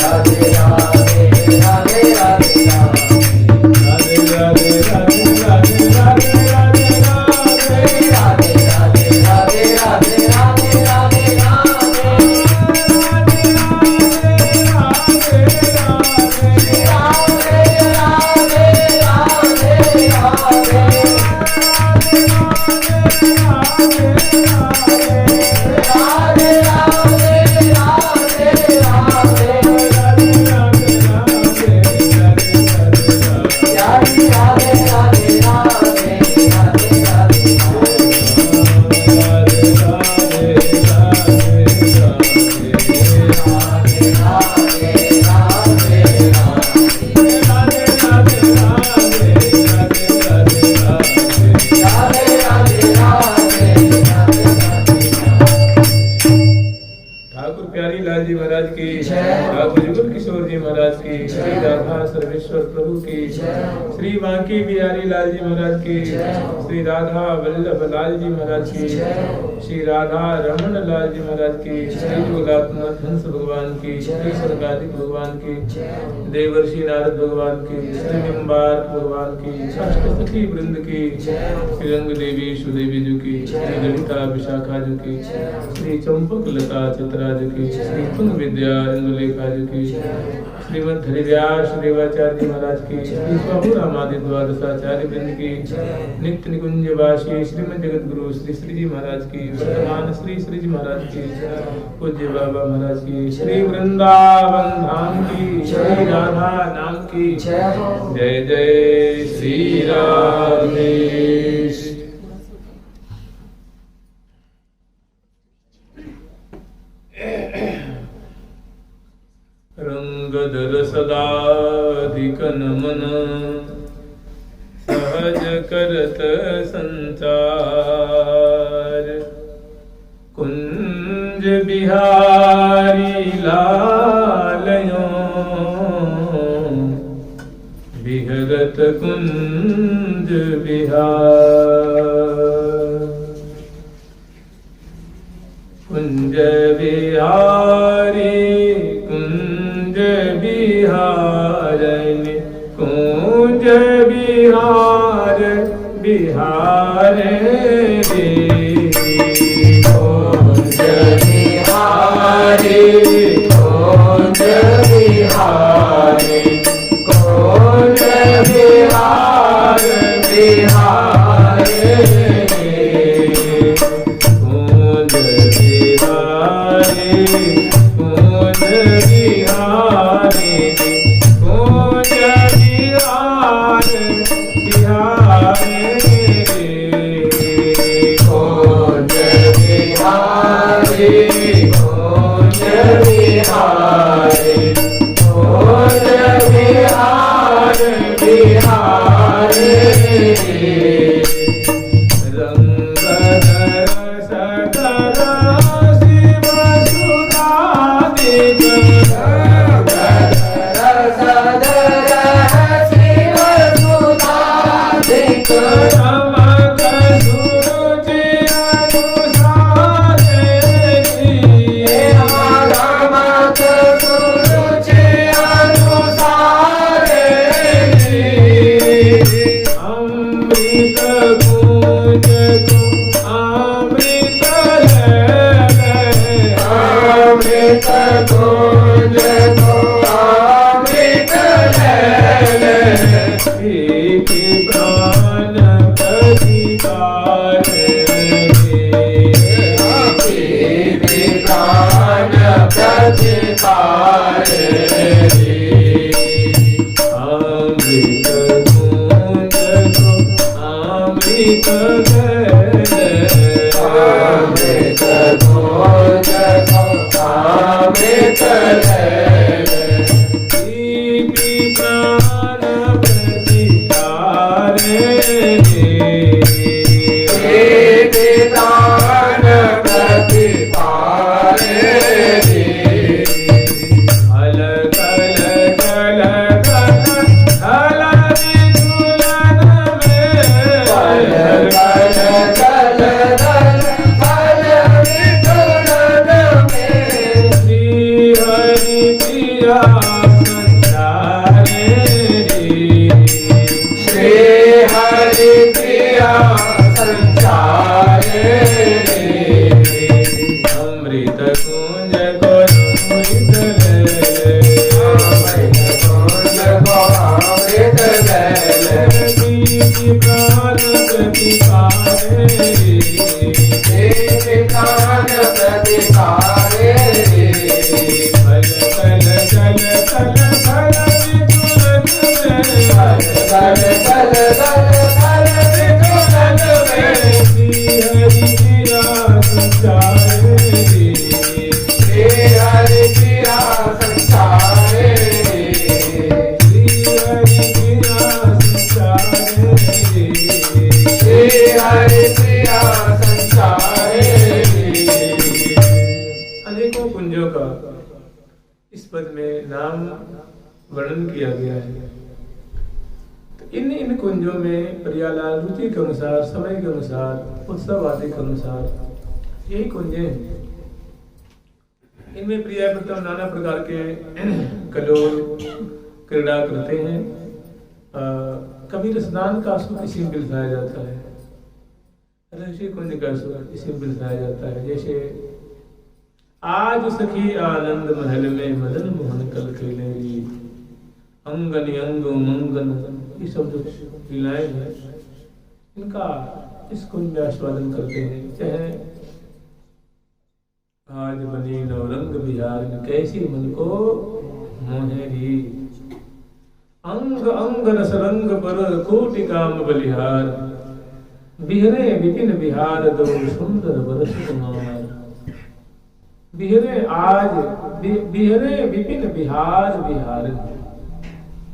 राधे किशोर जी महाराज की, श्री राधा सर्वेश्वर प्रभु की, श्री बांकी बिहारी लाल जी महाराज की, श्री राधा वल्लभ लाल जी महाराज की, श्री राधा रमन लाल जी महाराज की, श्री जोगात्मनाथ हंस भगवान की, श्री सरकारिक भगवान की, देवर्षि नारद भगवान की, श्री निम्बार भगवान की, सखी वृंद की, श्री रंग देवी सुदेवी जी की, श्री ललिता विशाखा जी की, श्री चंपक लता चित्रा जी की, श्री पुंग विद्या इंदुलेखा जी की, श्रीमद हरिव्यास देवाचार्य महाराज की, श्री स्वाहु रामादि द्वादशाचार्य वृंद की, नित्य निकुंज वासी श्रीमद जगत गुरु श्री श्री जी महाराज की, वर्तमान श्री श्री जी महाराज की, पूज्य बाबा महाराज की, श्री वृंदावन धाम की, श्री राधा नाम की, जय जय श्री राधेश। रंगधर सदाधिक नमन, सहज करत संचार, कुंज बिहारी लालयो, विहरत कुंज बिहार, कुंज बिहारी कुंज बिहारन, कुंज बिहार बिहार रे, कुंज बिहारी कुंज बिहारी, कुंज बिहार बिहार रे, कुंज बिहारी कुंज बिहारी, कुंज बिहार बिहार रे, कुंज बिहारी कुंज बिहारी, कुंज बिहार बिहार रे, रंगधर सदर शिव सुधा दीप, रंगधर वर्णन किया गया है। तो इन कुंजों में प्रियालाल रुचि के अनुसार, समय के अनुसार, उत्सव आदि के अनुसार यही कुंजें हैं। इनमें प्रिया प्रथम नाना प्रकार के कलोल क्रीड़ा करते हैं। कभी रसदान का सुख इसी में बिलसाया जाता है, ऋषि कुंज का सुख इसी में बिलसाया जाता है। जैसे आज सखी आनंद महल में मदन मोहन कल खेलेगी, अंगन अंग मंगन, ये सब जो लीलाएं हैं इनका इस कुंज में आस्वादन करते हैं। चाहे आज बनी नवरंग बिहार में कैसी मन को मोहेरी, अंग अंग रसरंग पर कोटि काम बलिहार, बिहरे विपिन बिहार दो सुंदर बरस कुमार। बिहरे आज बिहरे विपिन बिहार बिहार,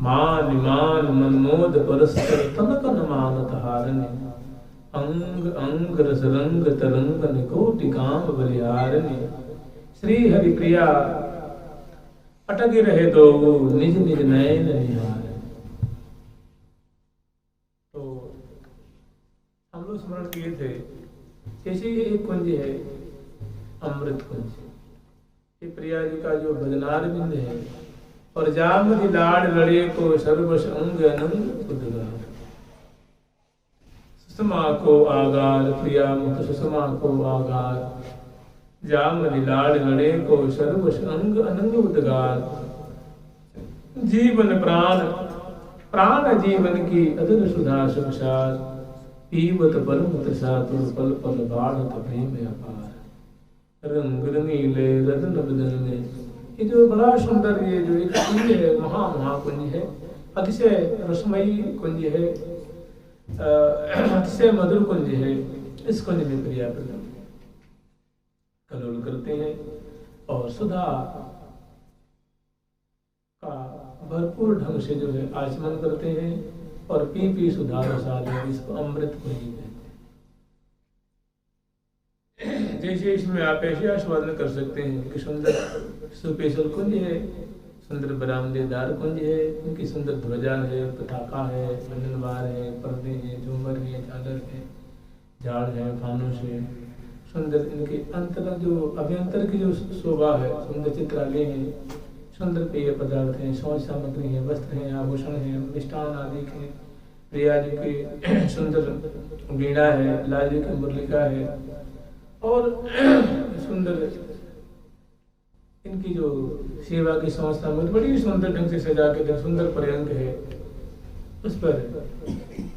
मान मान मनमोद परस्पर तन तन मानत हारने, अंग अंग रसरंग तरंगन कोटि काम बलिहारने। श्री हरि प्रिया अटके रहे तो निज निज नयन निहार। तो हम लोग स्मरण किए थे, जैसे ये एक कुंज है अमृत कुंज, ये प्रिया जी का जो भजनार बिंद है, और जामति लाड लड़े को सर्वश अंग अनंग उद्गार। सुषमा को आगार प्रिया मुख सुषमा को आगार, जामति लाड लड़े को सर्वश अंग अनंग उद्गार। जीवन प्राण प्राण जीवन की अदर सुधा सुखसार, पीवत परम तसातुर पल पल बाढ़त प्रेम अपार। रंग रंगीले रतन बदन में, ये जो बड़ा सुंदर ये जो एक कुंज है, महाकुंज है, अतिशय रसमयी कुंज है, अतिशय मधुर कुंज है। इस कुंज में प्रिया प्रथम कलोल करते हैं और सुधा का भरपूर ढंग से जो है आचमन करते हैं, और पी पी सुधा रसाले, इसको अमृत कुंज कहते हैं। जैसे इसमें आप ऐसे आस्वादन कर सकते हैं कि सुंदर सुपेशल कुंज है, सुंदर बरामदेदार कुंज है, उनकी सुंदर ध्वजा है, पताका है, बंधनवार है, पर्दे हैं, झूमर है, चादर है, झाड़ है, फानुस है, सुंदर इनके अंतर जो अभ्यंतर की जो शोभा है, सुंदर चित्रालय है, सुंदर पेय पदार्थ हैं, शौच सामग्री है, वस्त्र हैं, आभूषण हैं, मिष्टान आदि के, प्रिया जी की सुंदर वीणा है, लाल जी की मुरलिका है, और सुंदर इनकी जो सेवा की संस्था में बड़ी सुंदर ढंग से सजा के सुंदर पर्यंक है, उस पर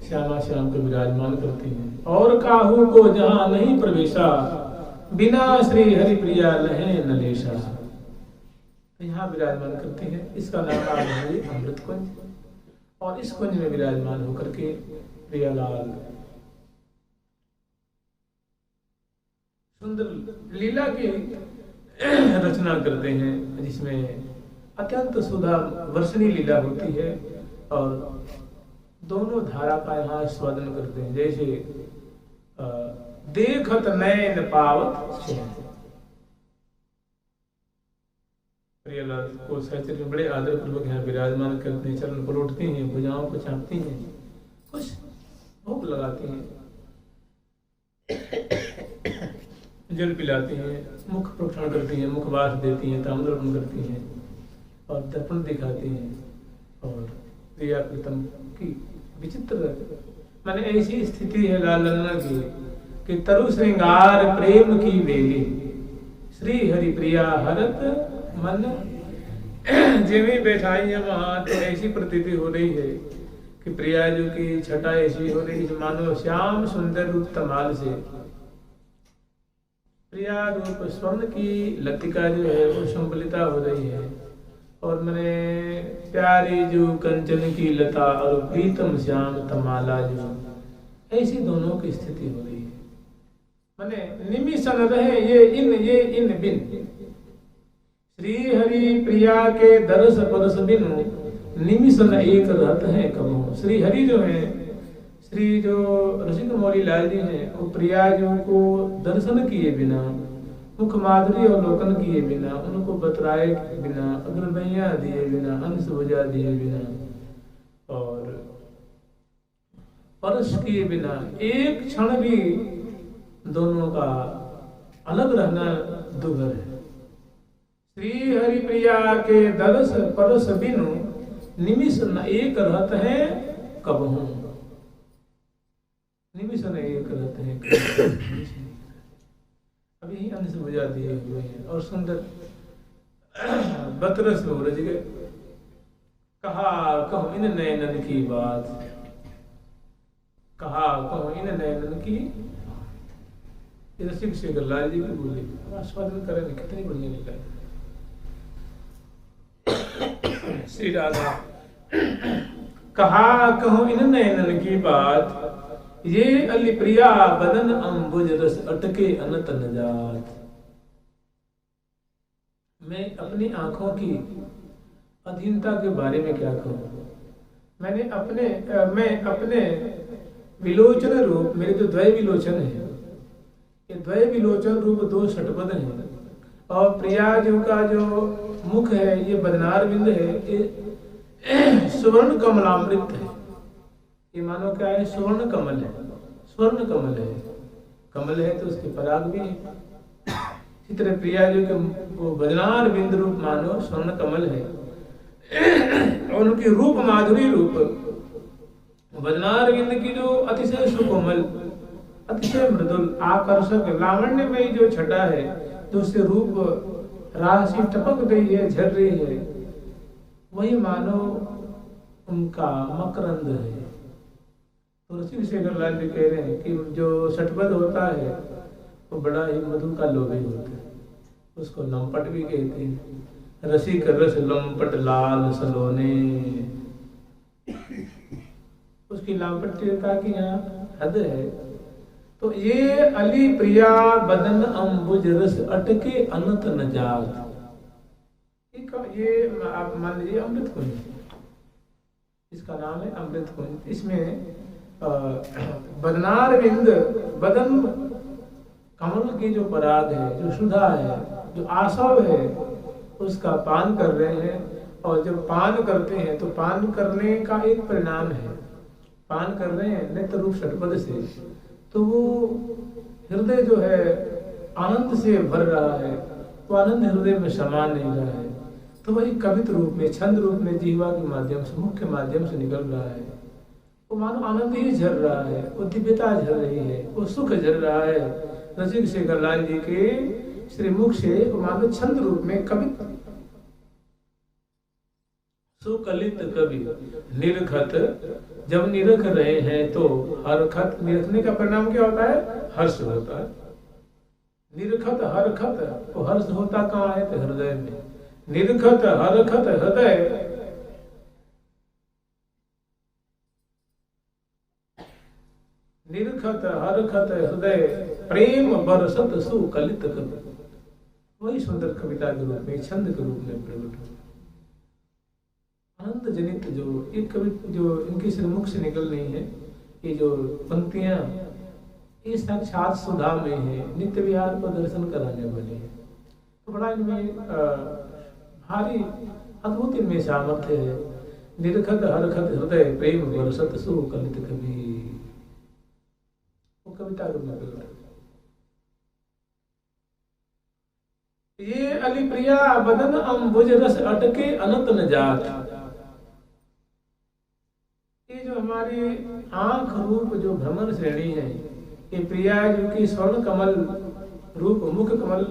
श्यामा श्याम को विराजमान करती हैं। और काहू को जहाँ नहीं प्रवेशा, बिना श्री हरि प्रिया लहे नलेशा, यहाँ विराजमान करते हैं। इसका नाम आज है अमृत कुंज, और इस कुंज में विराजमान होकर के प्रियालाल सुंदर लीला की रचना करते हैं, जिसमें अत्यंत सुधा वर्षणी लीला होती है, और दोनों धारा का यहाँ स्वादन करते हैं। जैसे देखत नैन पावत शहर, प्रियालाल को सहचर्य में बड़े आदर पूर्वक यहाँ विराजमान करते हैं, चरण पलटती हैं, भुजाओं को चापती हैं, कुछ भोग लगाती हैं, जल पिलाती हैं, मुख प्रोक्षण करती हैं, मुखवास देती हैं, ताम्रपण करती हैं, और दर्पण दिखाती हैं। और प्रिया प्रीतम की विचित्र माने ऐसी स्थिति है लाल लल्ला की कि तरु श्रृंगार प्रेम की बेली, श्री हरि प्रिया हरत मन जिमी बैठाई है वहां, तो ऐसी प्रतीति हो रही है कि प्रिया जी की छटा ऐसी हो रही है मानो श्याम सुंदर रूप तमाल से प्रिया रूप स्वर्ण की लतिका जो है वो संबलिता हो रही है, और मैंने प्यारी जो कंचन की लता और प्रीतम श्याम तमाला जो, ऐसी दोनों की स्थिति हो रही है। मैंने निमिषन रहे ये इन बिन, श्री हरि प्रिया के दरस परस बिनु, निमिषन एक रहते हैं कबो। श्री हरि जो है, श्री जो रसिक मौली लाल जी हैं, वो प्रिया जी को दर्शन किए बिना मुख माधुरी अवलोकन किए बिना, उनको बतराए बिना, अग्रभैया दिए बिना, अंश बुझा दिए बिना और परश किए बिना एक क्षण भी दोनों का अलग रहना दुर्लभ है। श्री हरि प्रिया के दरस परस बिनु निमिष न एक रहत है कबहू। निमिष न एक रहते हैं अभी ही अंश बुझा दिए हुए हैं और सुंदर बतरस में उलझ गए। कहा कहूं इन नयनन की बात, कहा कहूं इन नयनन की। रसिक शेखर लाल जी की बोली आस्वादन करें कितनी बढ़िया निकल। श्री राधा कहा कहूं इन नयनन की बात, ये अली प्रिया बदन अंबुज रस अटके अनत न जात। मैं अपनी आंखों की अधीनता के बारे में क्या कहूं। मैं अपने विलोचन रूप, मेरे जो द्वय विलोचन है, ये द्वय विलोचन रूप दो षटपद हैं और प्रिया जी का जो मुख है ये बदनार बिंद है, ये सुवर्ण कमलामृत है। ये मानो क्या है, स्वर्ण कमल है, स्वर्ण कमल है। कमल है तो उसके पराग भी है। इसी तरह प्रिया जी के वो बदनार बिंद रूप मानो स्वर्ण कमल है और उनकी रूप माधुरी रूप बदनार बिंद की जो अतिशय सुकोमल, अतिशय मृदुल, आकर्षक, लावण्यमयी जो छटा है, जो उससे रूप राशि टपक रही है, झर रही है, वही मानो उनका मकरंद है। तो रसिक शेखर लाल जी कह रहे हैं कि जो षटपद होता है वो बड़ा ही मधु का लोभी होता है, उसको लंपट भी कहते हैं। रसिक रस लंपट लाल सलोने, उसकी लापट्यता की यहाँ हद है। तो ये अली प्रिया बदन अंबुज रस अटके अनंत न जात, ये आप मान लीजिए अमृत कुंज, इसका नाम है अमृत कुंज। इसमें बदनार बिंद, बदन कमल की जो पराग है, जो सुधा है, जो आसव है, उसका पान कर रहे हैं। और जब पान करते हैं तो पान करने का एक परिणाम है, पान कर रहे हैं नित्य रूप षटपद से, तो वो हृदय जो है आनंद से भर रहा है, वो आनंद हृदय में समा नहीं रहा है, तो वही कवित रूप में, छंद रूप में जीवा के माध्यम से, मुख्य माध्यम से निकल रहा है। वो मानो आनंद ही झर रहा है, वो दिव्यता झर रही है, वो सुख झर रहा है। रसिक शेखर लाल जी के श्री मुख से वो मानो छंद रूप में कवित, सुकलित कवि निरखत, जब निरख रहे हैं तो हरखत, निरखने का परिणाम क्या होता है, हर्ष होता है। निरखत हरखत, तो हर्ष होता कहाँ है, तो हृदय में। निरखत हरखत हृदय, निरखत हरखत हृदय, प्रेम बरसत सुकलित कवि। वही सुंदर कविता के रूप में, छंद के रूप में प्रकट हो। आनंद जनित जो एक कवि जो इनके श्रीमुख से निकल रही है, ये जो पंक्तियां, ये साक्षात सुधा में है, नित्य विहार को दर्शन कराने वाली है। तो बड़ा इनमें भारी अद्भुत इनमें सामर्थ्य है। निरखत हरखत हृदय, प्रेम बरसत सुकलित कवि, वो कविता रूप में प्रकट। ये अली प्रिया बदन अंबुज रस अटके अनंत न जात। ये जो हमारी आंख रूप जो भ्रमर श्रेणी है, ये प्रिया जो की स्वर्ण कमल रूप मुख कमल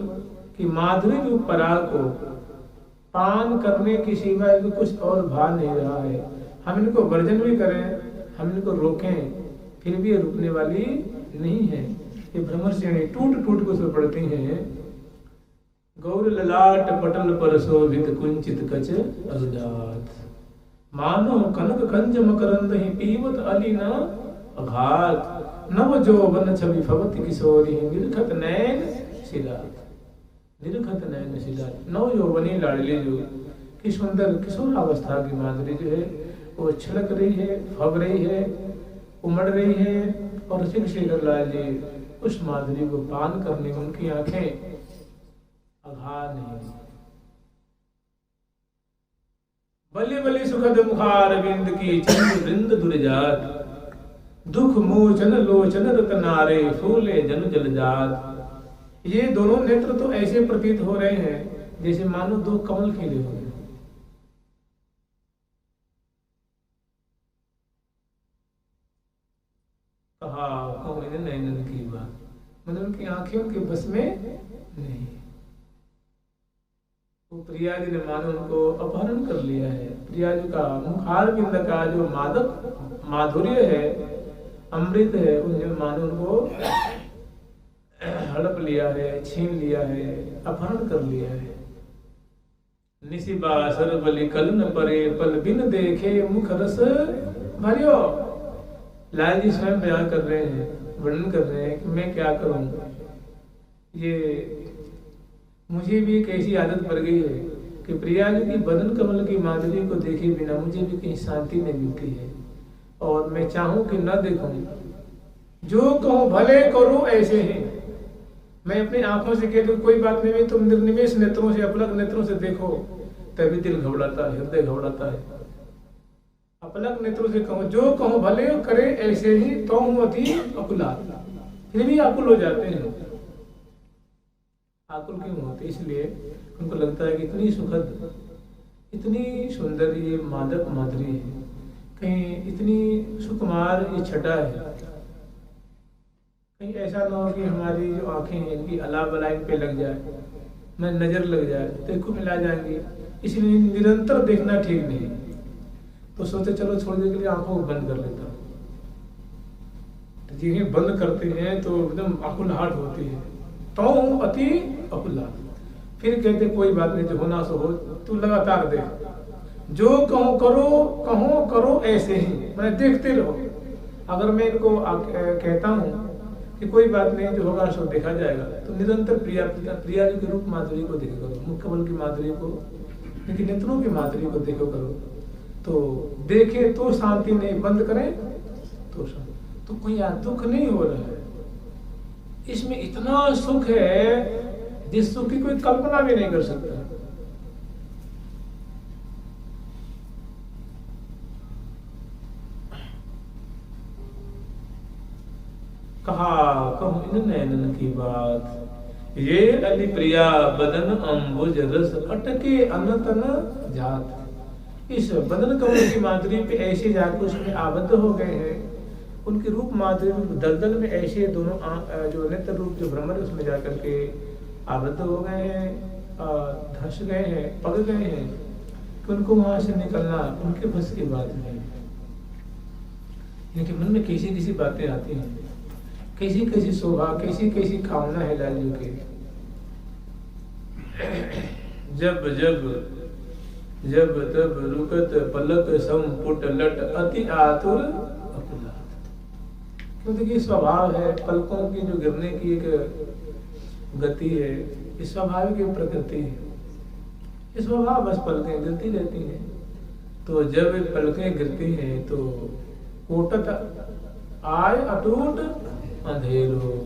की माधुरी रूप पराग को पान करने की सिवा कुछ और भाव नहीं रहा है। हम इनको वर्जन भी करें, हम इनको रोकें, फिर भी ये रुकने वाली नहीं है। ये भ्रमर श्रेणी टूट टूट को उसमें पड़ती हैं। गौर ललाट पटल पर शोभित कुंचित कच अरुजात, मानो कनक कंज मकरंद ही पीवत अली न अघात, नव जोबन छवि भवति किशोरी निरखत नैन सिलात, निरखत नैन सिलात। नव यौवनी लाडली जो की सुंदर किशोरावस्था की माधुरी जो है वो छलक रही है, फब रही है, उमड़ रही है। और रसिक शेखर लाल जी उस माधुरी को पान करने में उनकी आंखें सुहा नहीं। बलि बलि सुखद मुखारविंद की चंद वृंद दुर्जात, दुख मोचन लोचन रतनारे फूले जन जल जात। ये दोनों नेत्र तो ऐसे प्रतीत हो रहे हैं जैसे मानो दो कमल खिले हुए। कहा कहूँ नैनन की बात, मतलब उनकी आंखें उनके बस में नहीं। तो प्रिया जी ने मानो उनको अपहरण कर लिया है। प्रिया जी का मुखारविंद का जो मादक माधुर्य है, अमृत है, उन्हें मानो उनको हड़प लिया है, छीन लिया है, अपहरण कर लिया है। निशिबा सरबली कल न परे पल बिन देखे मुख रस भरियो। लाल जी स्वयं बयान कर रहे हैं, वर्णन कर रहे हैं कि मैं क्या करूं, ये मुझे भी एक ऐसी आदत पड़ गई है कि प्रिया जी की बदन कमल की माधुरी को देखे बिना मुझे भी कहीं शांति नहीं मिलती है, और मैं चाहूं कि न देखूं। जो कहूं भले करूं ऐसे ही। मैं अपनी आंखों से कह दूं कोई बात नहीं, तुम निर्निमेष नेत्रों से, अपलक नेत्रों से देखो, तभी दिल घबराता है, हृदय घबराता है। अपलक नेत्रों से कहूं, जो कहूं भले करे ऐसे ही, तो हूं अति अकुला। फिर भी आकुल हो जाते हैं। आकुल क्यों होते? इसलिए उनको लगता है कि इतनी सुखद, इतनी सुंदर ये मादक माधुरी है, कहीं इतनी सुकुमार ये छटा है, कहीं ऐसा ना हो कि हमारी जो आंखें हैं इनकी अला बला इन पे लग जाए, मैं नजर लग जाए तो इनको मिला जाएंगी। इसलिए निरंतर देखना ठीक नहीं। तो सोचे चलो थोड़ी देर के लिए आंखों को बंद कर लेता हूँ। तो जिन्हें बंद करते हैं तो एकदम आकुलहाट होती है, तो अति अकुलहाट। फिर कहते कोई बात नहीं, जो होना सो हो, तू लगातार देख, जो कहो करो ऐसे ही, मैंने देखते रहो। अगर मैं इनको कहता हूँ कि कोई बात नहीं, जो होगा सो देखा जाएगा, तो निरंतर प्रिया जी के रूप माधुरी को देखो करो, मुख कमल की माधुरी को, लेकिन नेत्रों की माधुरी को देखो करो। तो देखे तो शांति नहीं, बंद करें तो शांति। तो कोई दुख नहीं हो रहा है, इसमें इतना सुख है जिस सुख की कोई कल्पना भी नहीं कर सकता। कहा कहूं इन नैनन की बात, ये अली प्रिया बदन अंबुज रस अटके अनतन जात। इस बदन कमल की माधुरी पे ऐसे जाकर उसमें आबद्ध हो गए हैं, उनके रूप माधुरी दलदल में ऐसे दोनों जो नेत्र रूप जो भ्रमर उसमें जाकर के आबद्ध हो गए हैं, धस गए हैं, पक गए हैं कि उनको वहां से निकलना उनके बस की बात नहीं। इनके मन में कैसी कैसी बातें आती हैं, कैसी कैसी शोभा, कैसी कैसी कामना है लालियों के। जब तब रुकत पलक संपुट लट अति आतुर अकुला। क्यों? देखिए स्वभाव है, पलकों की जो गिरने की एक गति है, इस स्वाभाविक प्रकृति है, इस स्वभाव बस पलकें गिरती रहती हैं। तो जब पलकें गिरती हैं तो कोटत आय अटूट अंधेरो,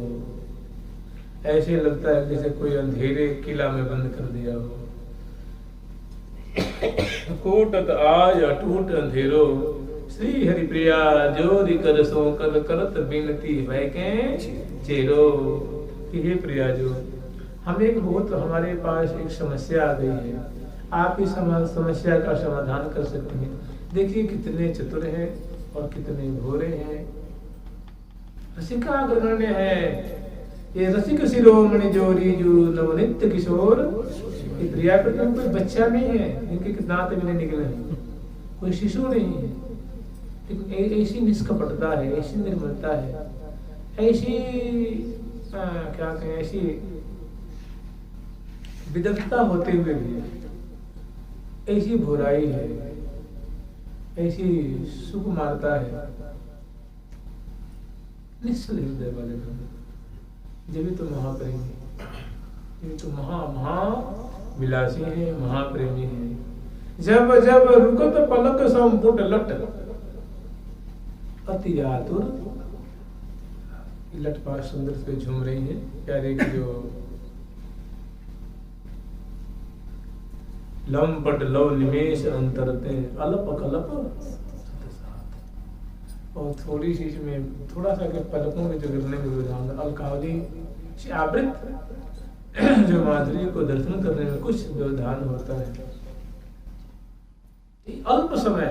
ऐसे लगता है जैसे कोई अंधेरे किला में बंद कर दिया हो। कोटत आज अटूट अंधेरो, श्री हरि प्रिया जोरी कर सो कर करत बिनती वह के चेरो। हे प्रिया जो, हम एक बहुत हमारे पास एक समस्या आ गई है, आप इस समस्या का समाधान कर सकते हैं। देखिए कितने चतुर हैं और कितने भोरे हैं, रसिकाग्रगण्य है। ये रसिक शिरोमणि जोरी जो नवनित्य किशोर, ये प्रिया पर कोई बच्चा नहीं है इनके दांत भी नहीं निकले, कोई शिशु नहीं है, लेकिन ऐसी निष्कपटता है, ऐसी निर्मलता है, ऐसी क्या कहें, ऐसी विदग्धता होते हुए भी ऐसी भोराई है, ऐसी सुकुमारता है। निश्चल हृदय वाले जब तो महाप्रेमी, ये तो महा विलासी है, महाप्रेमी है। जब जब रुकत पलक संपुट लट अति आतुर, लटपाट सुंदर से झूम रही है, प्यारे की जो लंपट लव निमेश अंतरते अलप कलप। और थोड़ी सी इसमें थोड़ा सा पलकों के जो गिरने में रुझान अलकावली आवृत जो माधुरी को दर्शन करने में कुछ व्यवधान होता है। अल्प समय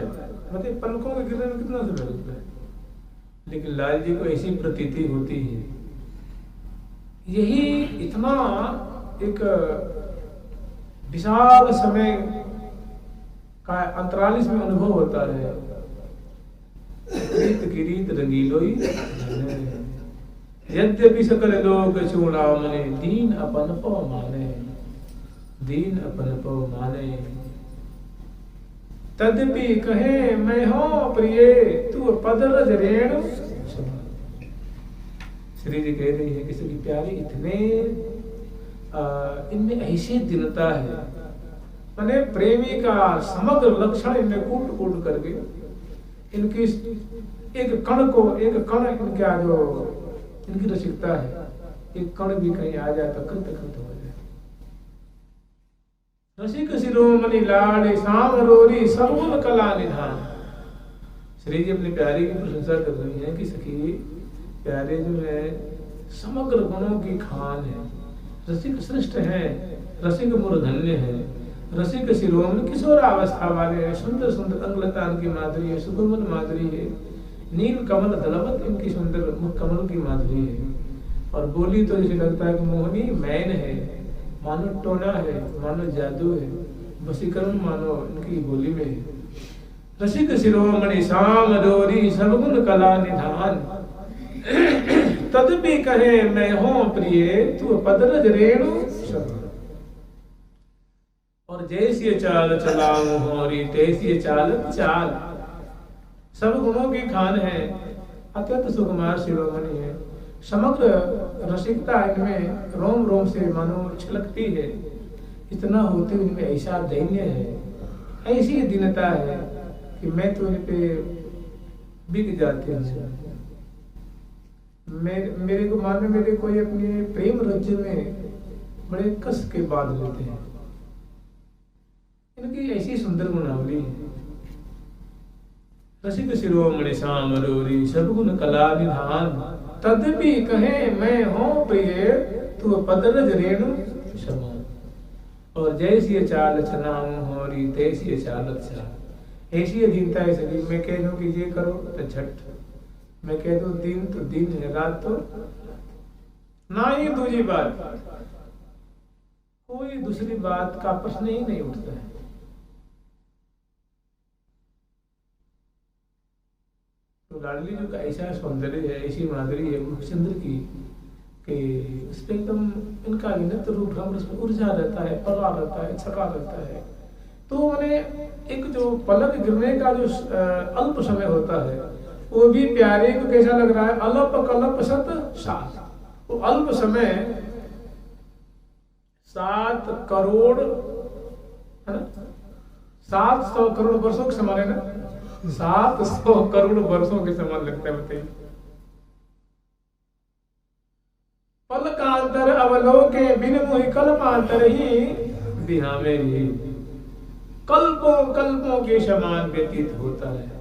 मतलब पलकों के गिरने में कितना समय लगता है, लेकिन लाल जी को ऐसी प्रतीति होती है। यही इतना एक विशाल समय का अंतराल इसमें अनुभव होता है। किरीट रंगीलोई यद्यपि सकल लोग चूड़ामणि दीन अपन पव माने, दीन अपन पव माने। तद्यपि कहे मैं हो प्रिय तू पदरज रेणु। श्री जी कह रही है किसी की प्यारी इतने इनमें ऐसी दीनता है, माने प्रेमी का समग्र लक्षण इनमें कूट कूट करके इनकी एक कण इनका जो इनकी रसिकता है, एक कण भी कहीं आ जाए तो कृत कृत हो जाए। रसिक शिरोमणि लाड़े सामरोरी सर्वुल कला निधान। श्री जी अपनी प्यारी की प्रशंसा कर रही है कि सखी प्यारे जो है समग्र गुणों की खान है, रसिक श्रेष्ठ है, रसिक मूर्धन्य है, रसिक शिरोमणि किशोरावस्था वाले हैं, सुंदर सुंदर अंगलतान की माधुरी है, सुगमन माधुरी है, नील कमल दलवत इनकी सुंदर मुख कमल की माधुरी है। और बोली तो जैसे लगता है कि मोहनी मैन है, मानो टोना है, मानो जादू है, वशीकरण मानो इनकी बोली में है। रसिक शिरोमणि श्याम डोरी सर्वगुण कला निधान। तद्यपि कहे मैं हूं प्रिय तू पदरज रेणु। और जैसी चाल चलाऊं होरी तैसी चाल चाल। सब गुणों की खान है, अत्यंत सुकुमार शिरोमणि है, समग्र रसिकता इनमें रोम रोम से मानो छलकती है। इतना होते इनमें ऐसा दैन्य है, ऐसी दीनता है कि मैं तो इन पे बिक जाती हूँ। मेरे को मानो मेरे कोई अपने प्रेम राज्य में बड़े कस के बांध लेते हैं। इनकी ऐसी सुंदर गुणावली है। रसिक शिरोमणि श्याम डोरी सर्वगुण कला निधान। तद्यपि कहे मैं हूं प्रिय तू पदरज रेणु समान। और जैसी चाल चलाऊं होरी तैसी चाल चाल। ऐसी अधीनता है सभी। मैं कह दूं कि ये करो तो झट, मैं कह दूं दिन तो दिन है, रात तो ना ही दूसरी बात, कोई दूसरी बात का प्रश्न ही नहीं उठता है। तो लाडली जी का ऐसा सौंदर्य है, ऐसी माधुरी है मुखचंद्र की कि उस पर एकदम इनका नित्य रूप भ्रम उसमें ऊर्जा रहता है, पला रहता है, छका रहता है। तो मैंने एक जो पलक गिरने का जो अल्प समय होता है वो भी प्यारे को कैसा लग रहा है, अलप कलप सत सात। वो अल्प समय 7 करोड़ है ना, 700 करोड़ वर्षों के समान है ना, 700 करोड़ वर्षों के समान लगता है। बताइए पलकांतर अवलोके बिन मोहि कल्पांतर ही बिहा मेरी। कल्पों कल्पों के समान व्यतीत होता है।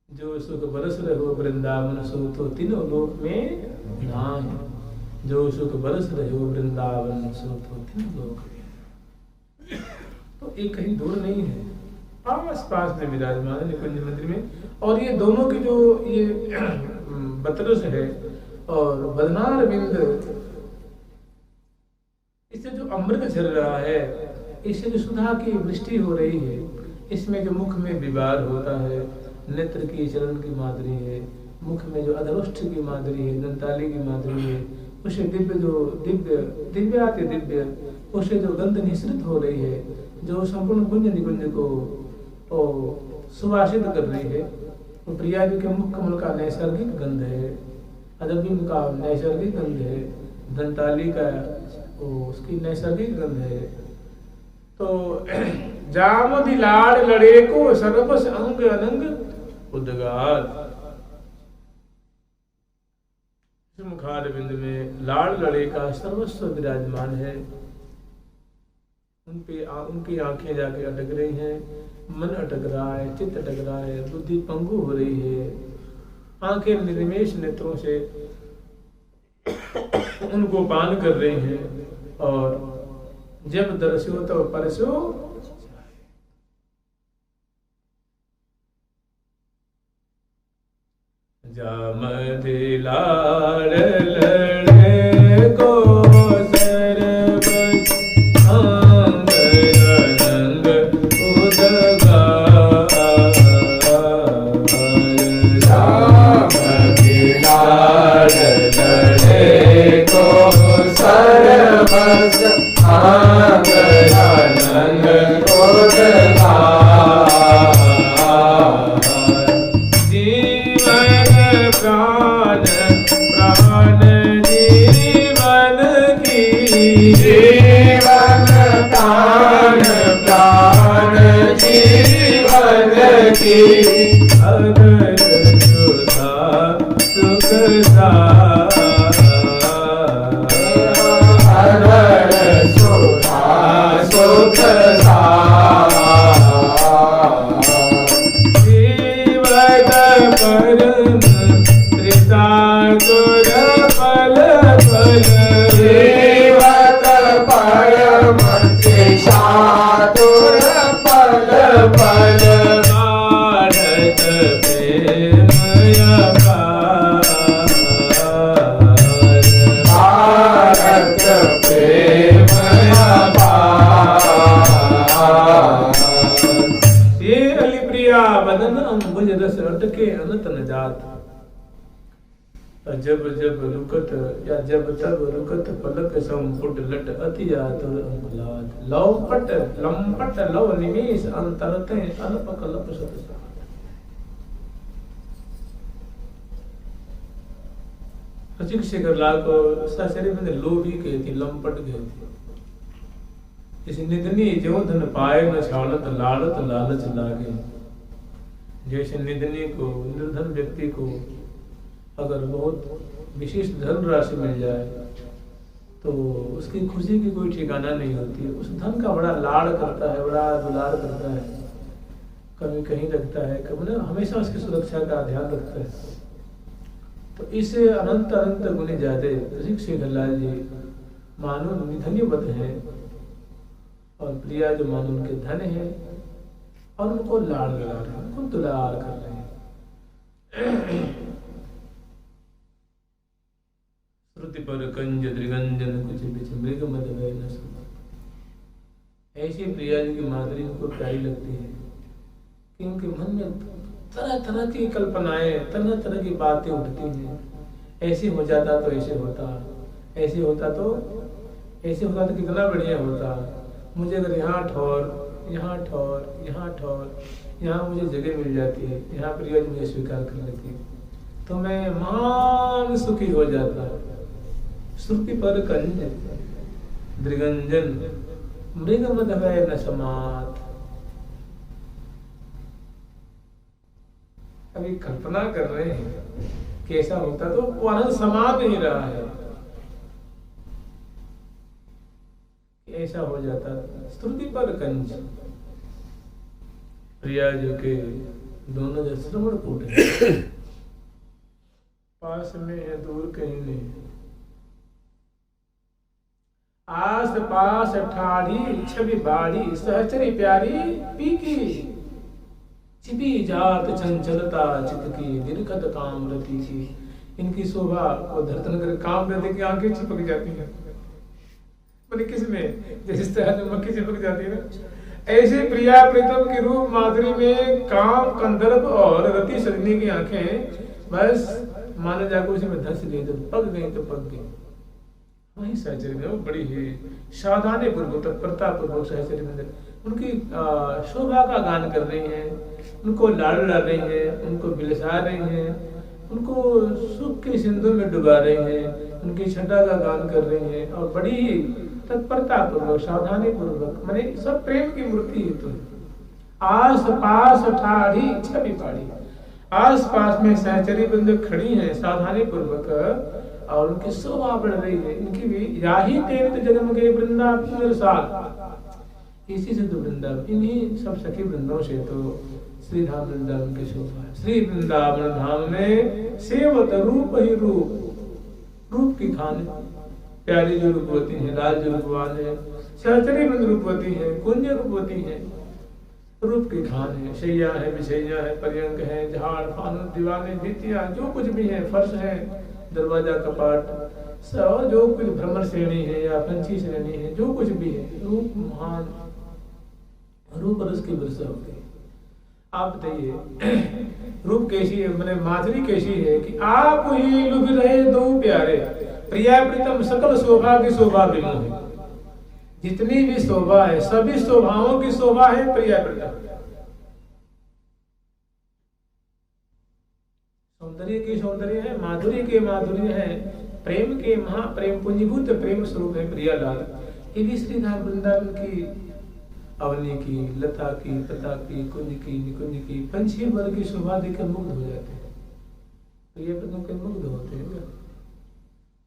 जो सुख बरस रहो वृंदावन सो तो तीनों लोक में नाहि। जो सुख बरस रहो वृंदावन सो तो तीनों लोक में। तो एक कहीं दूर नहीं है, आस पास में विराजमान है निकुंज मंदिर में। और ये दोनों की जो ये बतरस है और बदनार बिंद, इससे जो अमृत झर रहा है, इससे जो सुधा की वृष्टि हो रही है, इसमें जो मुख में विवार होता है, नेत्र की चरण की माधुरी है, मुख में जो अधरोष्ठ की माधुरी है, दंताली की माधुरी है, उसे दिव्य उसे जो गंध निश्रित हो रही है, जो संपूर्ण कुंज निकुंज को सुवासित कर रही है, वो प्रिया जी के मुख कमल का नैसर्गिक गंध है, अजबिंब का नैसर्गिक गंध है, दंताली का उसकी नैसर्गिक गंध है। तो जामदि लाड़ लड़े को सर्वस अंग अनंग उद्गार। मुखारविंद में लाड़ लड़े का सर्वस्व विराजमान है। उनकी आंखें जाके अटक रही हैं, मन अटक रहा है, चित्त अटक रहा है, बुद्धि पंगु हो रही है। आंखें निर्निमेष नेत्रों से उनको पान कर रही हैं और जब दर्शो तो परसो जामति लाड़ लड़े को सरबस अंग रंग उदगार। जामति लाड़ लड़े को सरबस अंग रंग उदगार। प्राण प्राण जीवन की, जीवन प्राण प्राण जीवन की, अगर सुधा सुखदा, अगर सुधा सुखदा। जीवन परम त्रिसागुर फल फल, जीवत परम त्रिसागुर फल फल। भारत प्रेम अपार, भारत प्रेम अपार। ये अली प्रिया बदन अंबुज रस अटके अनंत न जात। जब जब रुकत या जब तब रुकत पलक संपुट लट अति आतुर अंकुलात। लौपट लंपट लव निमेष अंतरते अल्प कल्प सत। रसिक शेखर लाल को ससरे में लोभी कहती, लंपट कहती। इस निधनी जो धन पाए न छाड़त लाड़त लालच लागे। जैसे निधनी को निर्धन व्यक्ति को अगर बहुत विशेष धन राशि मिल जाए तो उसकी खुशी की कोई ठिकाना नहीं होती। उस धन का बड़ा लाड़ करता है, बड़ा दुलार करता है, कभी कहीं रखता है, कभी ना हमेशा उसकी सुरक्षा का ध्यान रखता है। तो इसे अनंत अनंत गुने ज्यादा रसिक शेखर लाल जी मानो निधन्यवत है और प्रिया जो मानो उनके धन है और उनको लाड़ लगा रहे हैं, उनको दुलार कर रहे हैं। श्रुति पर कंज त्रिगंजन कुछ बिच मृग मद वै न सुन। ऐसी प्रिया जी की माधुरी उनको प्यारी लगती है कि उनके मन में तरह तरह की कल्पनाएं, तरह तरह की बातें उठती हैं। ऐसे हो जाता तो ऐसे होता, ऐसे होता तो ऐसे होता तो कितना बढ़िया होता। मुझे अगर यहाँ ठौर, यहाँ ठौर, यहाँ ठौर, यहाँ मुझे जगह मिल जाती है, यहाँ प्रिया जी मुझे स्वीकार कर लेती है तो मैं महान सुखी हो जाता। श्रुति पर कंज त्रिगंजन मृग मद वै न समात। अभी कल्पना कर रहे हैं कैसा होता तो वो आनंद समा नहीं रहा है, ऐसा हो जाता। स्तुति पर कंज प्रिया जी के दोनों जो श्रवण कूट है, पास में है दूर कहीं नहीं, आस पास ठाड़ी छवि बाड़ी सहचरी प्यारी पीकी। छिपी जात चंचलता चित की दिलकत काम रति की। इनकी शोभा को धरतन कर काम रति की आंखें चिपक जाती हैं। मैंने किसमें जिस तरह मक्खी चिपक जाती है ना, ऐसे प्रिया प्रीतम की रूप माधुरी में काम कंदर्प और रति सजनी की आंखें बस मानो जाकर उसी में धंस गई, तो पक गई तो पक गई। वही सहचर्य में वो बड़ी ही सावधानी पूर्वक तत्परता पूर्वक सहचर्य में उनकी शोभा का गान कर रही हैं, उनको लाड़ डाल रही हैं, उनको बिलसा रही हैं, उनको सुख के सिंधु में डुबा रही हैं, उनकी छटा का गान कर रही हैं और बड़ी ही तत्परता पूर्वक सावधानी पूर्वक, माने सब प्रेम की मूर्ति है। तुम आस पास ठाड़ी छवि पाड़ी, आस पास में सहचरी बंद खड़ी हैं सावधानी पूर्वक और उनकी शोभा बढ़ रही है। इनकी भी याही तेरे जन्म के वृंदावन साथ, इसी से तो वृंदावन, इन्हीं सब सखी वृंदों से तो श्री धाम वृंदावन की शोभा है। श्री वृंदावन धाम में सेवत रूप ही रूप की खान है। प्यारी जो रूपवती है, लाल जो रूपवान है, सहचरी बंद रूपवती है, कुंज रूपवती है, रूप की खान है। शैया है, बिछैया है, पर्यंक है, झाड़ फानुस दीवाने भित्तियां जो कुछ भी है, फर्श है, दरवाजा कपाट, सब जो कुछ भ्रमर श्रेणी है या पंची श्रेणी है, जो कुछ भी है, रूप महान, रूप रस की वर्षा होती है। आप बताइए रूप कैसी है, मैंने माधुरी कैसी है कि आप ही लुभ रहे दो प्यारे, प्रिया प्रीतम सकल शोभा की शोभा विमोह। जितनी भी शोभा है सभी शोभाओं की शोभा है प्रिया प्रीतम। सौंदर्य की सौंदर्य है, माधुर्य के माधुर्य है, प्रेम के महाप्रेम पुंजीभूत प्रेम स्वरूप है प्रियालाल। ये भी श्री धाम वृंदावन की, अवनी की, लता की, पता की, कुंज की, निकुंज की, पंछी वर्ग की शोभा देखकर मुग्ध हो जाते हैं। तो ये पदों के मुग्ध होते हैं।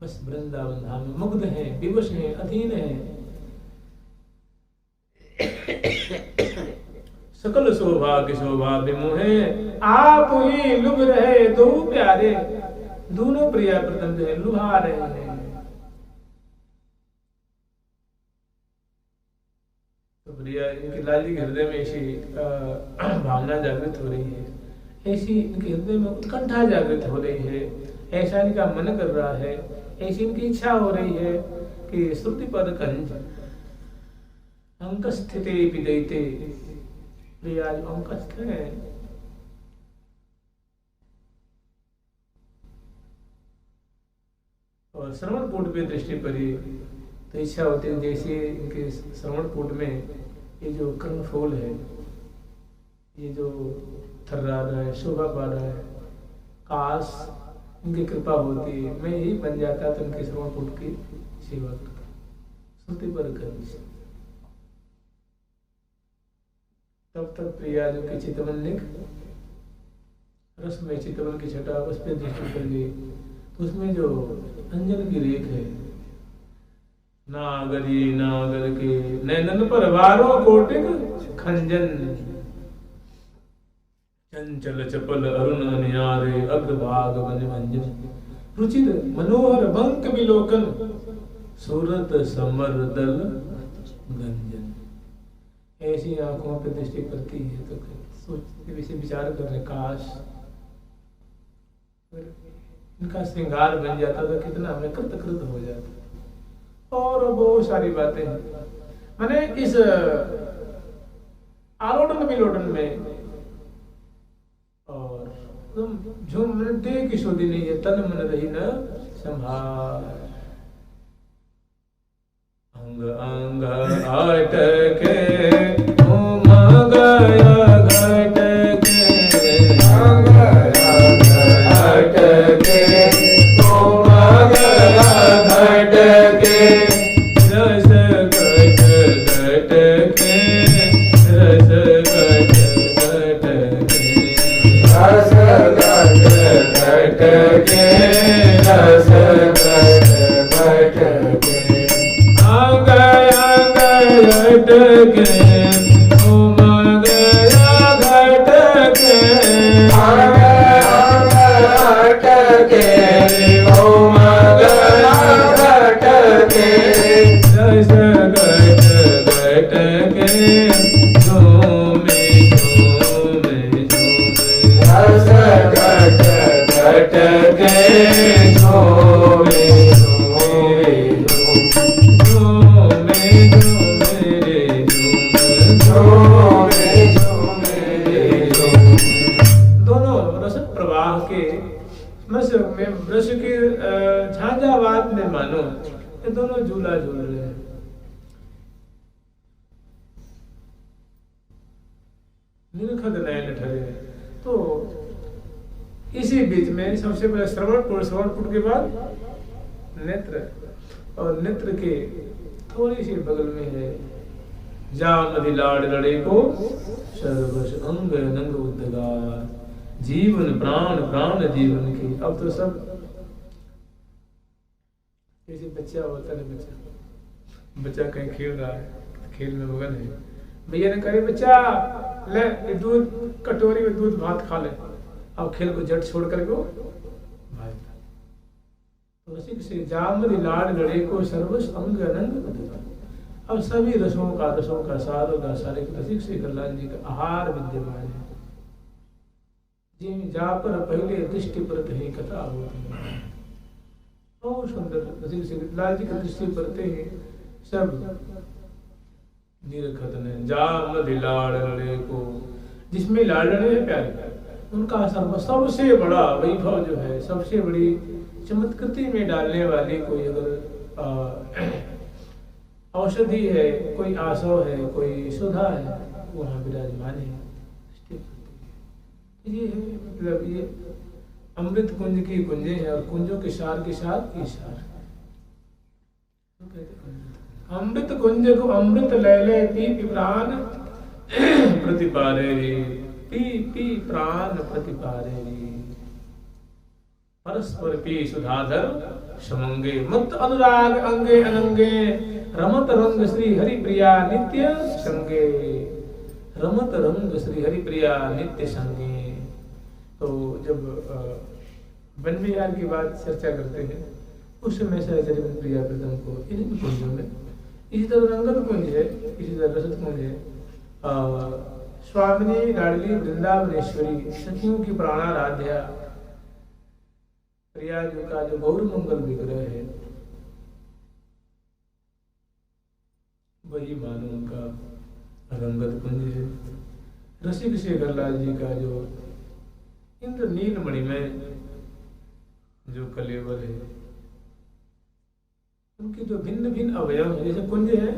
बस वृंदावन धाम में मुग्ध हैं, विवश हैं, अधीन हैं। सकल शोभा की शोभा विमोहे, आप ही लुभ रहे दो प्यारे, दोनों प्रिया प्रथम जो है लुभा रहे हैं। तो प्रिया इनके लाल जी के हृदय में ऐसी भावना जागृत हो रही है, ऐसी इनके हृदय में उत्कंठा जागृत हो रही है, ऐसा इनका मन कर रहा है, ऐसी इनकी इच्छा हो रही है कि श्रुति पर कंज अंक स्थिते विदयते। प्रिया अंकस्थ है, और श्रवणकूट पे दृष्टि पड़ी तो इच्छा होती है जैसे इनके श्रवणकूट में ये जो कर्णफूल है, ये जो थर्रा रहा है, शोभा पा रहा है, काश इनकी कृपा होती, मैं यही बन जाता तो इनके श्रवणकूट की सेवा करता। श्रुति पर कंज, तब तक प्रिया जो कि चितवन लिख रस में चितवन की छटा उस पर दृष्टि कर गई, तो उसमें जो अंजन की रेख है, नागरी नागर के नैनन पर वारों कोटिक खंजन, चंचल चपल अरुण न्यारे अग्रभाग वन भंजन, रुचिर मनोहर बंक विलोकन, सूरत समर दल गंजन। ऐसी आंखों पे दृष्टि पड़ती है तो सोचते विषय विचार करने, काश इनका श्रृंगार बन जाता तो कितना हमें कृतकृत हो जाता। और बहुत सारी बातें हैं, मैंने इस आलोडन विलोडन में, और जो मैंने देह की शोधी नहीं है, तन मन रही न संभाल, अंग अंग अटके घूम गया घटके, अंग अंग अटके घूम गया घटके, रस घट घटके, रस घट घटके, रस घट घटके, रस घट घटके, घटके घूम गया घटके, घटके घूम गया घटके, रस घट घटके झूमे झूमे झूमे, रस घट घटके झूमे ब्रश के झांझावात में मानो ये दोनों झूला झूल रहे हैं। निरखद नयन ठहरे। तो इसी बीच में सबसे पहले श्रवणपुर के बाद नेत्र, और नेत्र के थोड़ी सी बगल में है जामधि लाड लड़े को सर्वश अंग नंग उद्गार, जीवन प्राण प्राण जीवन की। अब तो सब जैसे बच्चा होता है, बच्चा कहीं खेल रहा है, खेल में मगन है, भैया ने कहे बच्चा ले दूध, कटोरी में दूध भात खा ले, अब खेल को जट छोड़ करके वो भागता। तो रसिक से जामद लाड लड़े को सर्वस अंग अनंग। अब सभी रसों का सार होगा, सारे रसिक से लाल जी का आहार विद्यमान है। जिन जा पर पहले दृष्टि परत ही कथा होती है। बहुत सुंदर रसिक से लाल जी का दृष्टि परते ही सब निरखत ने जामद लाड लड़े को, जिसमें लाडले है प्यारे, उनका सबसे बड़ा वैभव जो है, सबसे बड़ी चमत्कृति में डालने वाली कोई अगर औषधि है, कोई आसव है, कोई सुधा है, वहाँ विराजमान है। ये है मतलब ये अमृत कुंज की कुंजे है, और कुंजों के सार ईशार। अमृत कुंज को अमृत ले पी प्राण प्रतिपारे, पी प्राण प्रतिपारे, परस्पर पी सुधाधर समंगे, मत अनुराग अंगे अनंगे, रमत रंग श्री हरि प्रिया नित्य संगे, रमत रंग श्री हरि प्रिया नित्य संगे। तो जब वन विहार की बात चर्चा करते हैं, उस समय सहचर्य प्रिया प्रथम को इन कुंजों में, इसी तरह रंगत कुंज है, इसी तरह रसद कुंज है, स्वामिनी लाडली वृंदावनेश्वरी सखियों की प्राणाराध्या प्रिया जी का जो गौर मंगल विग्रह है, वही मानो उनका रंगत कुंज है। रसिक शेखर लाल जी का जो इंद्र नील मणि में जो कलेवर है, उनके जो भिन्न भिन्न अवयव है, जैसे कुंज है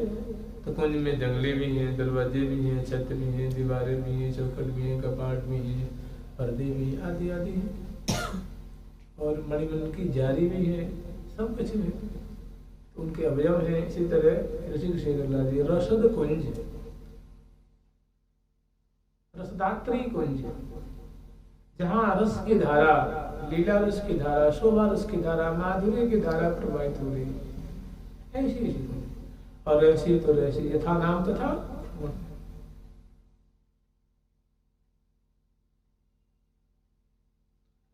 तो कुंज में जंगले भी हैं, दरवाजे भी हैं, छत भी हैं, दीवारें भी हैं, चौखट भी हैं, कपाट भी हैं, पर्दे भी आदि आदि हैं, और मणिमंडल की जारी भी है, सब कुछ है, तो उनके अवयव हैं। इसी तरह ऋषि शेखर लाल जी रसद कुंज, रसदात्री कुंज, जहाँ रस की धारा, लीला रस की धारा, शोभा रस की धारा, माधुर्य की धारा प्रवाहित हो रही, ऐसी और ऐसी तो ऐसी यथा नाम तथा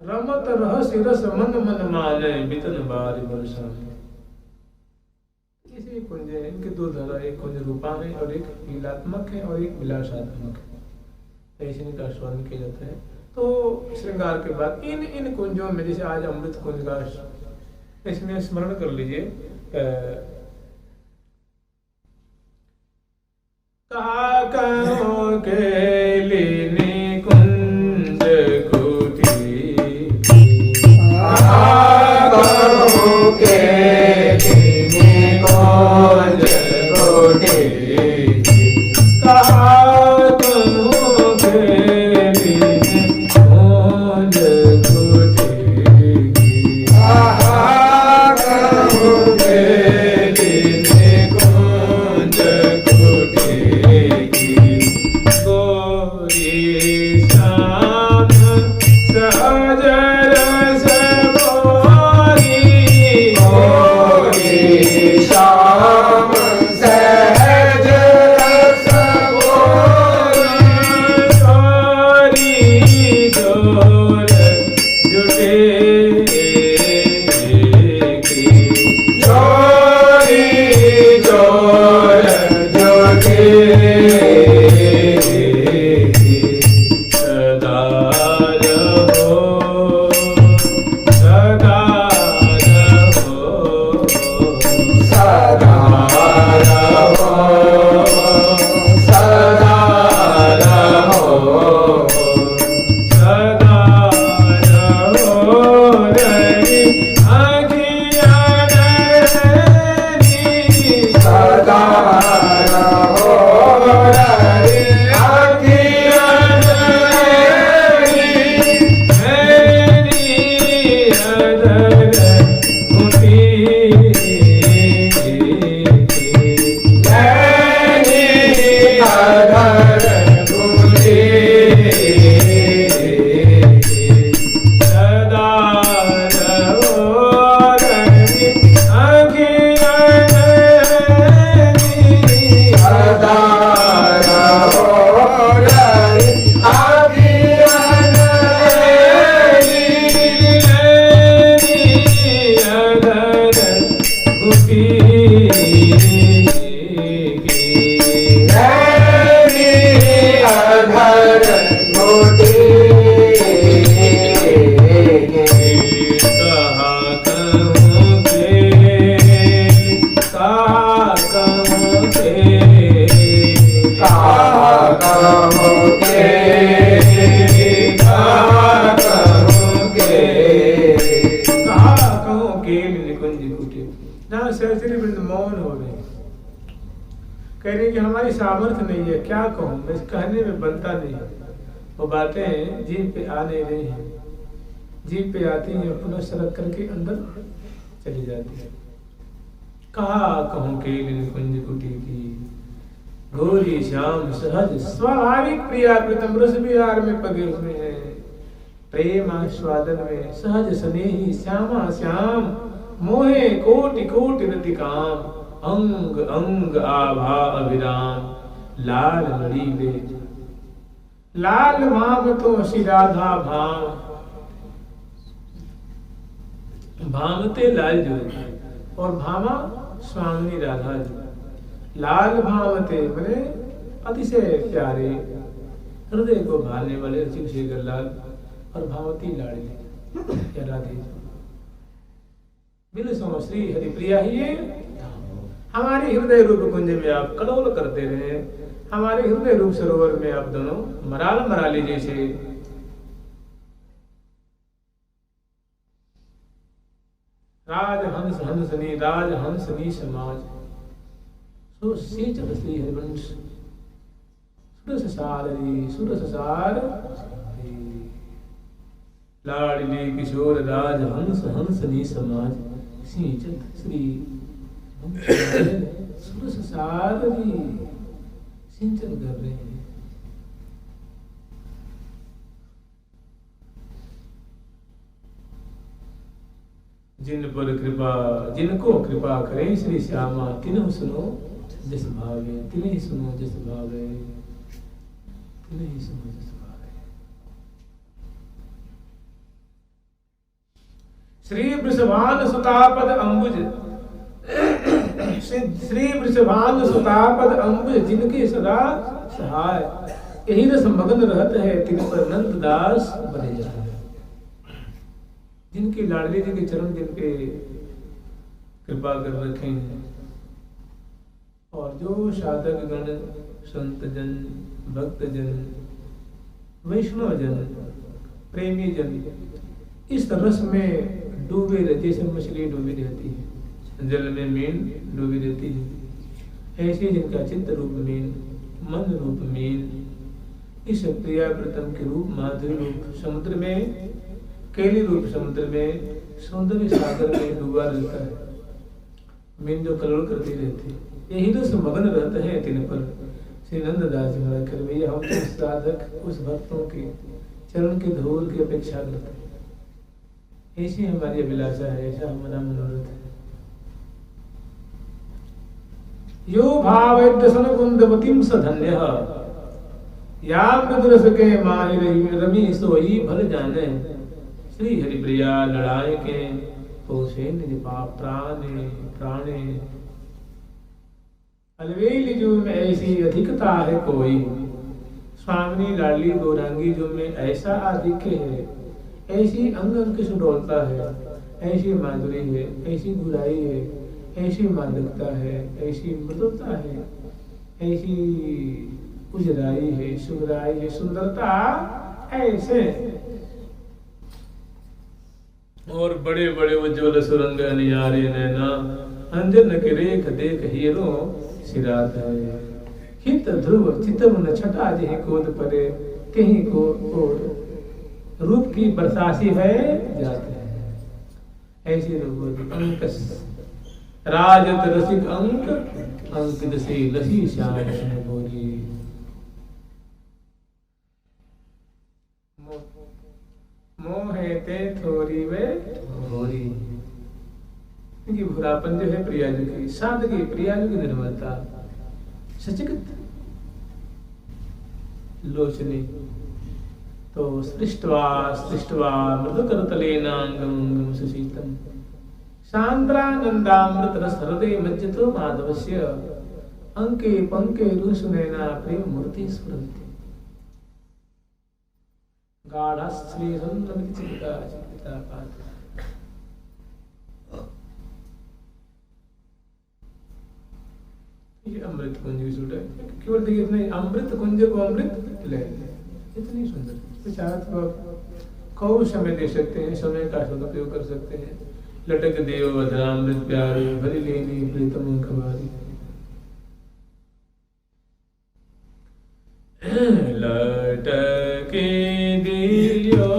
रमत रहस्य रस मन मन माने बितन बारी बरसा। इसी कुंज है, इनके दो धारा, एक कुंज रूपा है और एक लीलात्मक है और एक विलासात्मक है, ऐसे इनका स्वर्णन किया जाता है। तो श्रृंगार के बाद इन कुंजों में, जैसे आज अमृत कुंज का इसमें स्मरण कर लीजिए, कहा कहो के लेने कुंज कुटी, कहा कहो के लेने कुंज कुटी, कहा कहो के लेने कुंज कुटी, कहा कहो के लेने कुंज कुटी, सदा रहो मौन हो गए, कह रहे कि हमारी सामर्थ्य नहीं है, क्या कहूँ, मैं कहने में बनता नहीं है। वो बातें जीभ पे आ नहीं रही हैं, जीभ पे आती हैं पुनः सरक करके अंदर चली जाती है। कहा कहूँ के निकुंज कुटी की गोरी श्याम सहज स्वाभाविक प्रिया प्रीतम रस विहार में पगे हुए हैं, प्रेम आस्वादन में सहज स्नेही श्यामा श्याम मोहे कोटि कोटि रति काम, अंग अंग आभा अभिराम लाल लड़ीले, लाल भाव तो श्री राधा भाव, भामते लाल जो और भामा स्वामिनी राधा जी। लाल भावते मैंने अतिशय प्यारे, हृदय को भाने वाले रसिक शेखर लाल, और भावती लाड़ी या राधे बिल सो श्री हरिप्रिया ही है। हमारे हृदय रूप कुंज में आप कलोल करते रहे, हमारे हृदय रूप सरोवर में आप दोनों मराल मराली जैसे राजहंस हंसनी राजहंसनी समाज सो सीचल श्री हरिवंश सुरस सार लाडली किशोर राजहंस हंसनी समाज सीचल श्री सुरस सारी सिंचन कर रहे हैं। जिन पर कृपा जिनको कृपा करें श्री श्यामा, तिन्ह सुनो जिस भावे, तिन्ह सुनो जिस भावे, तिन्ह सुनो जिस भावे। श्री वृषभान सुतापद अंबुज, श्री वृषभान सुतापद अंबुज जिनके सदा सहाय, यही रस मगन रहते हैं तिन पर नंद दास बने जाए। जिनके लाडली जी के चरण जिनके कृपा कर रखे हैं, और जो साधक गण संत जन भक्त जन वैष्णव जन प्रेमी जन इस रस में डूबे रहते, जैसे मछली डूबी रहती है जल में, मीन डूबी रहती है, ऐसे जिनका चित्त रूप मीन, मन रूप मीन, इस प्रिया प्रतम के रूप माधुरी रूप समुद्र में, केली रूप समुद्र में, सौंदर्य सागर में डूबा रहता है। मीन जो कलोल करती रहती है, यही रस मगन रहते हैं तिन पर। श्री नंददास जी महाराज कर भैया हम तो साधक उस भक्तों के चरण के धूल की अपेक्षा करते हैं, ऐसी हमारी अभिलाषा है, ऐसा हमारा मनोरथ है। यो भावैद्यसन कुंदवतीम सधन्यः, या मृदुरस के माहि रमी सोई भल जाने। श्री हरिप्रिया लड़ाए के पोषे निज प्राणे प्राणे, अलवेली जो में ऐसी अधिकता है कोई, स्वामिनी लाडली गौरांगी जो में ऐसा आधिक्य है, ऐसी अंग अंग से डोलता है, ऐसी माधुरी है, ऐसी गुराई है, ऐसी मादकता है, ऐसी मृदुता है, ऐसी उजराई है, सुगराई है, सुंदरता ऐसे। और बड़े बड़े उज्ज्वल सुरंग अनियारे नैना, अंजन के रेख देख हीरो सिरात है। हित ध्रुव चितम न छटा जहि कोद परे, कहीं को रूप की बरसासी है जाते हैं। ऐसी रूप अंकस राजत रसिक अंक, अंकित से लसी श्याम बोली। मोहे ते थोरी वे थोरी, क्योंकि भूरापन जो है प्रियाजू की सादगी, प्रियाजू की निर्मलता, सचकित लोचनी तो सृष्टवा सृष्टवा मृदुकरतलेनांगम सुशीतम, सांद्रानंदामृत रस हृदय मज्जतो माधवस्य, अंके पंके रुसुनैना प्रेम मूर्ति स्फुरन्ति। गाढ़श्री सुंदरमिति चित्ता चित्ता पात। ये अमृत कुंज की सूट है, केवल देखिए इतने अमृत कुंज को अमृत ले इतनी सुंदर। तो चाहे तो आप कौ समय दे सकते हैं, समय का सदुपयोग कर सकते हैं। लटक देव अमृत प्यारे भरी लेनी प्रीतम कबारी। लटके दियो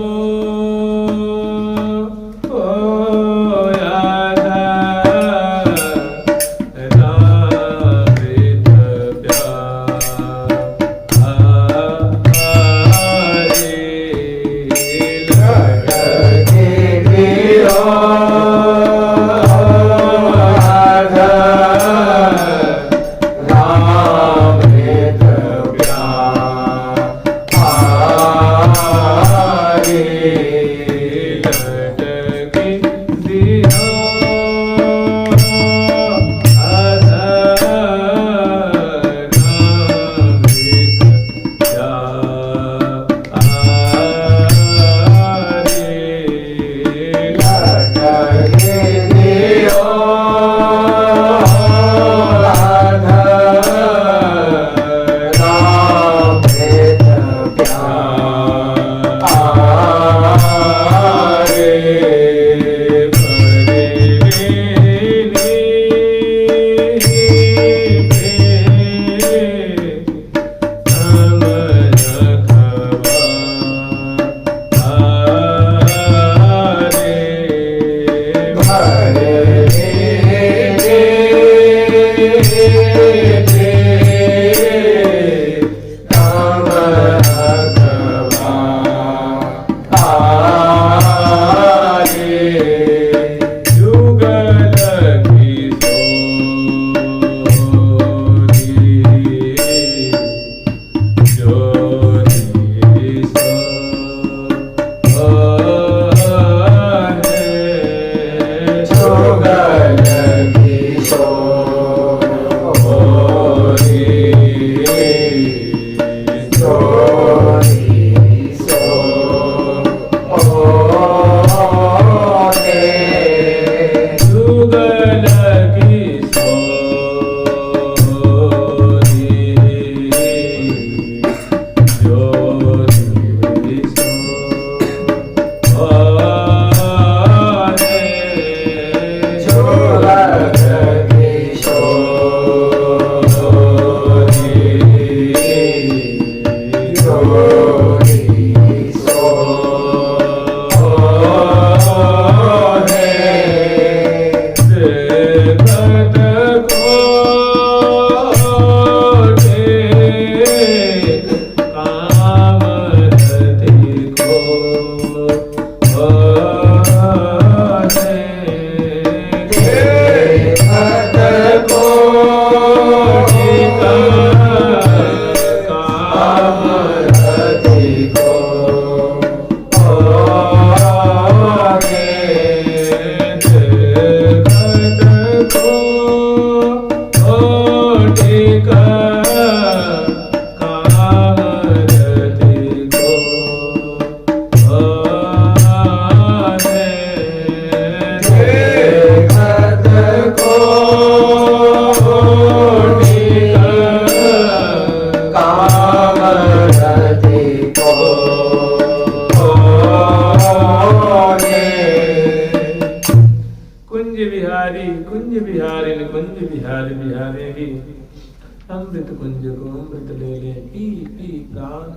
अमृत कुंज को अमृत ले ले पी पी प्राण।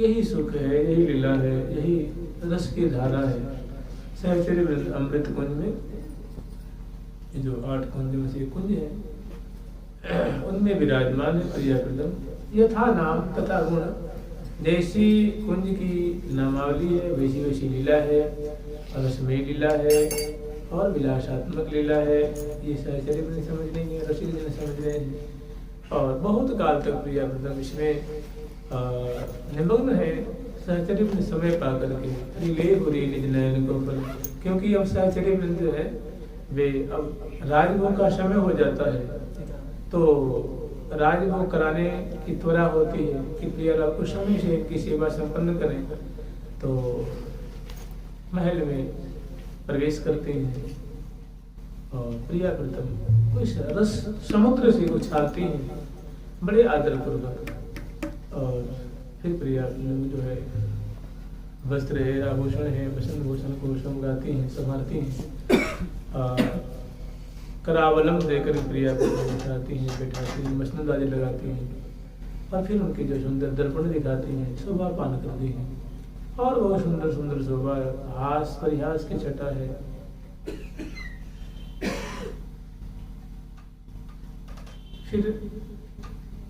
यही सुख है, यही लीला है, यही रस की धारा है। सहचर्य अमृत कुंज में ये जो 8 कुंज में से कुंज है उनमें विराजमान है प्रियप्रदम यथा नाम तथा गुण। जैसी कुंज की नामावली है वैसी वैसी लीला है, रसमय लीला है और विलासात्मक लीला है। ये सहचर्य में समझ लेंगे, रसिक जन समझ रहे हैं और बहुत काल तक प्रियप्रदम इसमें निमग्न है। सहचर्य में समय पा करके ले हो रही निज नयन गोपन, क्योंकि अब सहचर्य में जो है वे अब राजभोग का समय हो जाता है, तो राजभोग कराने की त्वरा होती है कि प्रियलाल को समय से इनकी सेवा संपन्न करें। तो महल में प्रवेश करते हैं और प्रिया प्रीतम कुछ रस समुद्र से उछालती हैं बड़े आदर पूर्वक। और फिर प्रिया जो है वस्त्र है, आभूषण है, वसन भूषण को संगाती हैं, संभालती हैं, करावलम देकर प्रिया को बिठाती हैं, बैठाती हैं, मसनद आदि लगाती हैं और फिर उनके जो सुंदर दर्पण दिखाती हैं, शोभा पान करती हैं और बहुत सुंदर सुंदर शोभा हास परिहास की छटा है। फिर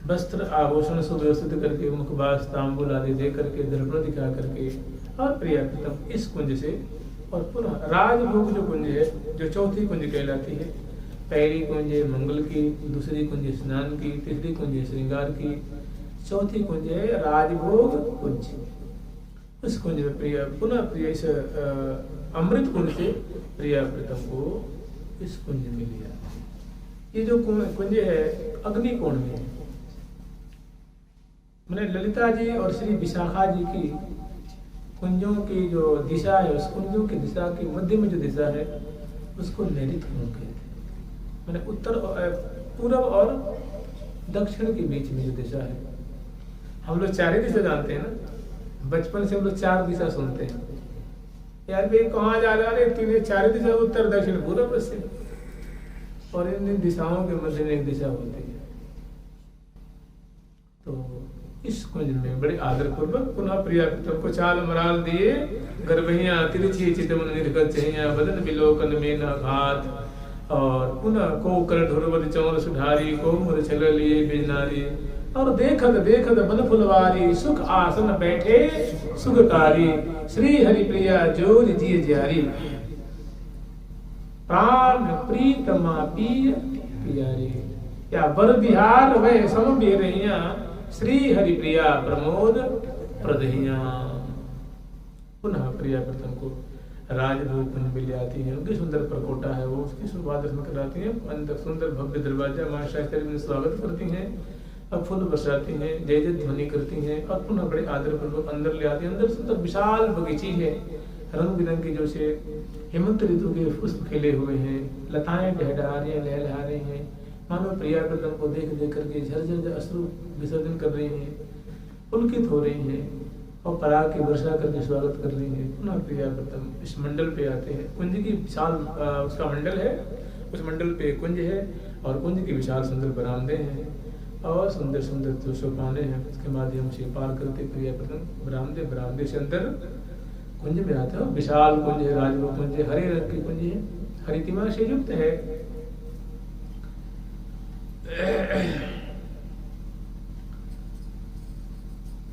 वस्त्र आभूषण सुव्यवस्थित करके मुखबास तांबूल आदि दे करके दर्पण दिखा करके और प्रिया प्रीतम इस कुंज से और पुनः राजभोग जो कुंज है, जो चौथी कुंज कहलाती है, पहली कुंज है मंगल की, दूसरी कुंज स्नान की, तीसरी कुंज श्रृंगार की, चौथी कुंज है राजभोग कुंज। उस कुंज में प्रिया पुनः प्रिया इस अमृत कुंज से प्रिया प्रीतम को इस कुंज में लिया। ये जो कुंज है अग्नि कोण में है। मैंने ललिता जी और श्री विशाखा जी की कुंजों की जो दिशा है, उस कुंजों की दिशा के मध्य में जो दिशा है उसको नैऋत्य कोण कहते हैं। मैंने उत्तर पूर्व और दक्षिण के बीच में जो दिशा है, हम लोग चार ही दिशा जानते हैं ना, बचपन से हम लोग चार दिशा सुनते हैं। यार भाई कहाँ जा रहे, तीन चार दिशा, उत्तर दक्षिण पूर्व पश्चिम, और इन दिशाओं के मध्य में एक दिशा होती है। तो इस कुंज में बड़े आदर पूर्वक पुनः प्रिया प्रीतम को चाल मराल दिए, गर्भहिया तिरछी चितमन निर्गत चहिया, बदन बिलोकन में न घात, और पुनः को कर ढोरवद चौर सुधारी, को मुर छल लिए बिजनारी, और देखत देखत बन फुलवारी, सुख आसन बैठे सुखकारी, श्री हरि प्रिया जोर जिय जारी, प्राण प्रीतमा पिय प्यारी, या बर बिहार वह सम बेरहिया, श्री हरि प्रिया प्रमोद प्रदहिया। पुनः प्रिया प्रीतम को राजभोग कुंज में ले आती है। उनकी सुंदर प्रकोटा है, वो उसकी शुरुआत दर्शन कराती है। अंदर सुंदर भव्य दरवाजा मां शास्त्री में स्वागत करती हैं और फूल बरसाती हैं, जय जय ध्वनि करती हैं और पुनः बड़े आदर पूर्वक अंदर ले आती है। अंदर सुंदर विशाल बगीची है, रंग बिरंगी जो से हेमंत ऋतु के पुष्प खिले हुए हैं, लताएं लहरा रही हैं, लहलहा रही हैं, मानो प्रिया प्रीतम को देख देख करके झरझर अश्रु विसर्जन कर रही हैं, पुलकित हो रही हैं और पराग की वर्षा करके स्वागत कर रही हैं। पुनः प्रिया प्रीतम इस मंडल पे आते हैं। कुंज की विशाल उसका मंडल है, उस मंडल पे कुंज है और कुंज की विशाल सुंदर बरामदे हैं और सुंदर सुंदर जो सोपाने हैं उसके माध्यम से पार करते प्रिया प्रीतम बरामदे से अंदर कुंज में आते हैं। विशाल कुंज है, राजभोग कुंज है, हरे रंग की कुंज है, हरितिमा से युक्त है।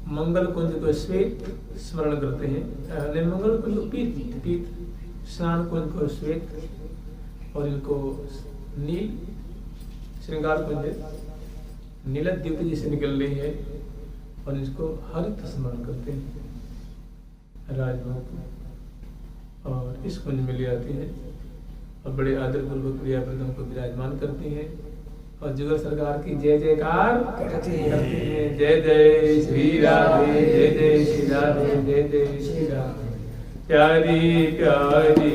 मंगल कुंज को श्वेत स्मरण करते हैं, निर्मंगल कुंज को पीत, स्नान कुंज को श्वेत और इनको नील, श्रृंगार कुंज नीलत दीप्ति जिसे निकल रही है और इसको हरित स्मरण करते हैं राजभोग। और इस कुंज में ले आती है और बड़े आदर पूर्वक प्रिया प्रीतम को विराजमान करती हैं और जुगल सरकार की जय जयकार करती हैं। जय जय श्री राधे, जय जय श्री राधे, जय जय श्री राधे, प्यारी प्यारी